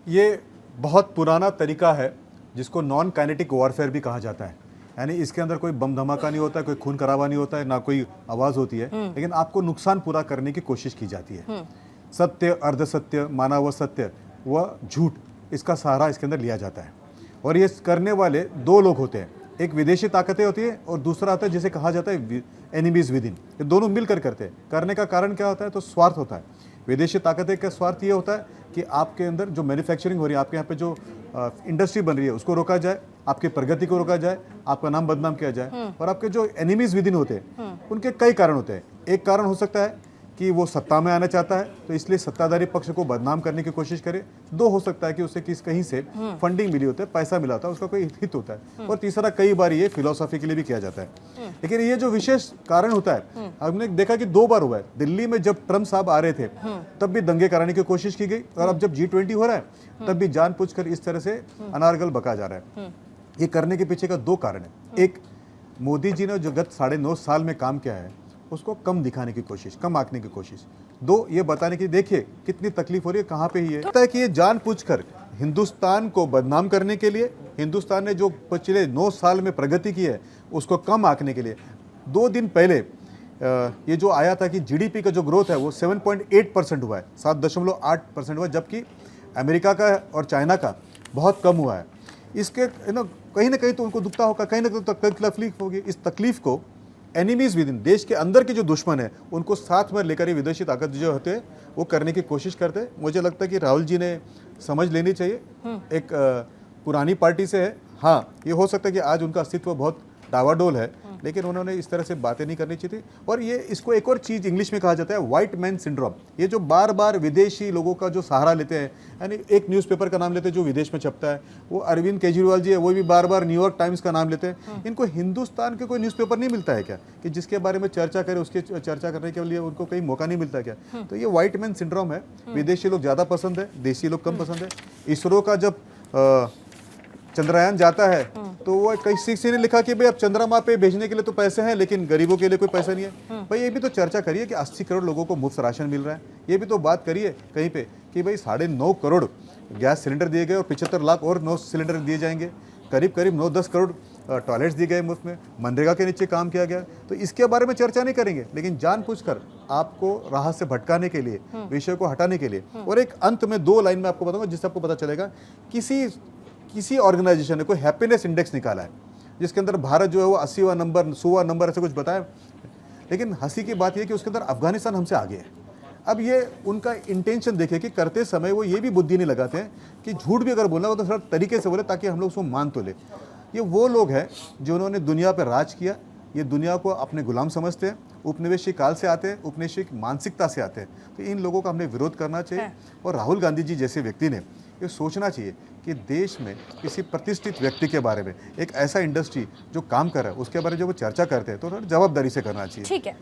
ये बहुत पुराना तरीका है जिसको नॉन काइनेटिक वॉरफेयर भी कहा जाता है। यानी इसके अंदर कोई बम धमाका नहीं होता है, कोई खून खराबा नहीं होता है, ना कोई आवाज़ होती है, लेकिन आपको नुकसान पूरा करने की कोशिश की जाती है। सत्य, अर्धसत्य, माना हुआ सत्य व झूठ, इसका सहारा इसके अंदर लिया जाता है। और ये करने वाले दो लोग होते हैं, एक विदेशी ताकतें होती है और दूसरा आता है जिसे कहा जाता है एनिमीज विद इन। ये दोनों मिलकर करते हैं। करने का कारण क्या होता है? तो स्वार्थ होता है। विदेशी ताकतें का स्वार्थ ये होता है कि आपके अंदर जो मैन्युफैक्चरिंग हो रही है, आपके यहाँ पे जो इंडस्ट्री बन रही है, उसको रोका जाए, आपकी प्रगति को रोका जाए, आपका नाम बदनाम किया जाए। और आपके जो एनिमीज विद इन होते हैं, उनके कई कारण होते हैं। एक कारण हो सकता है कि वो सत्ता में आना चाहता है, तो इसलिए सत्ताधारी पक्ष को बदनाम करने की कोशिश करे। दो हो सकता है कि उसे कहीं से फंडिंग मिली होती है, पैसा मिला होता है, उसका कोई हित होता है। और तीसरा, कई बार ये फिलोसॉफी के लिए भी किया जाता है। लेकिन ये जो विशेष कारण होता है, हमने देखा कि 2 बार हुआ है। दिल्ली में जब ट्रम्प साहब आ रहे थे, तब भी दंगे कराने की कोशिश की गई, और अब जब G20 हो रहा है, तब भी जानबूझकर इस तरह से अनारगल बका जा रहा है। ये करने के पीछे का 2 कारण है। एक, मोदी जी ने जो गत 9.5 साल में काम किया है, उसको कम दिखाने की कोशिश, कम आंकने की कोशिश। 2, ये बताने की, देखिए कितनी तकलीफ हो रही है, कहाँ पे ही है। लगता है कि ये जानबूझकर हिंदुस्तान को बदनाम करने के लिए, हिंदुस्तान ने जो पिछले 9 साल में प्रगति की है उसको कम आंकने के लिए। 2 दिन पहले ये जो आया था कि जीडीपी का जो ग्रोथ है वो 7.8% हुआ है, 7.8% हुआ, जबकि अमेरिका का और चाइना का बहुत कम हुआ है। इसके कहीं ना कहीं तो उनको दुखता होगा, कहीं ना कहीं तो तकलीफ होगी। इस तकलीफ को एनिमीज विद इन, देश के अंदर के जो दुश्मन है, उनको साथ में लेकर ही विदेशी ताकत जो होते हैं वो करने की कोशिश करते हैं। मुझे लगता है कि राहुल जी ने समझ लेनी चाहिए। एक पुरानी पार्टी से है, हाँ, ये हो सकता है कि आज उनका अस्तित्व बहुत डावाडोल है, लेकिन उन्होंने इस तरह से बातें नहीं करनी चाहिए थी। और ये इसको एक और चीज़ इंग्लिश में कहा जाता है व्हाइट मैन सिंड्रोम। ये जो बार बार विदेशी लोगों का जो सहारा लेते हैं, यानी एक न्यूज़पेपर का नाम लेते हैं जो विदेश में छपता है, वो अरविंद केजरीवाल जी है, वो भी बार बार न्यूयॉर्क टाइम्स का नाम लेते हैं। इनको हिंदुस्तान के कोई न्यूज़पेपर नहीं मिलता है क्या कि जिसके बारे में चर्चा करे, उसके चर्चा करने के लिए उनको कहीं मौका नहीं मिलता क्या? तो ये व्हाइट मैन सिंड्रोम है। विदेशी लोग ज़्यादा पसंद है, देशी लोग कम पसंद है। इसरो का जब चंद्रयान जाता है तो वो किसी ने लिखा कि भाई अब चंद्रमा पे भेजने के लिए तो पैसे हैं, लेकिन गरीबों के लिए कोई पैसा नहीं है। भाई ये भी तो चर्चा करिए कि 80 करोड़ लोगों को मुफ्त राशन मिल रहा है। ये भी तो बात करिए कहीं पे कि भाई 9.5 करोड़ गैस सिलेंडर दिए गए और 75 लाख और 9 सिलेंडर दिए जाएंगे। करीब 9-10 करोड़ टॉयलेट्स दिए गए मुफ्त में, मनरेगा के नीचे काम किया गया। तो इसके बारे में चर्चा नहीं करेंगे, लेकिन जानबूझकर आपको राह से भटकाने के लिए, विषय को हटाने के लिए। और एक अंत में 2 लाइन में आपको बताऊंगा जिससे आपको पता चलेगा। किसी ऑर्गेनाइजेशन ने कोई हैप्पीनेस इंडेक्स निकाला है जिसके अंदर भारत जो है वो 80वां नंबर, 100वां नंबर, ऐसे कुछ बताया। लेकिन हंसी की बात यह कि उसके अंदर अफगानिस्तान हमसे आगे है। अब ये उनका इंटेंशन देखिए कि करते समय वो ये भी बुद्धि नहीं लगाते हैं कि झूठ भी अगर बोलना हो तो थोड़ा तरीके से बोले ताकि हम लोग उसको मान तो ले। ये वो लोग हैं जिन्होंने दुनिया पर राज किया, ये दुनिया को अपने गुलाम समझते हैं, उपनिवेशी काल से आते हैं, उपनिवेशिक मानसिकता से आते हैं। तो इन लोगों का हमने विरोध करना चाहिए। और राहुल गांधी जी जैसे व्यक्ति ने ये सोचना चाहिए कि देश में किसी प्रतिष्ठित व्यक्ति के बारे में, एक ऐसा इंडस्ट्री जो काम कर रहा है उसके बारे में जब वो चर्चा करते हैं तो जवाबदारी से करना चाहिए। ठीक है।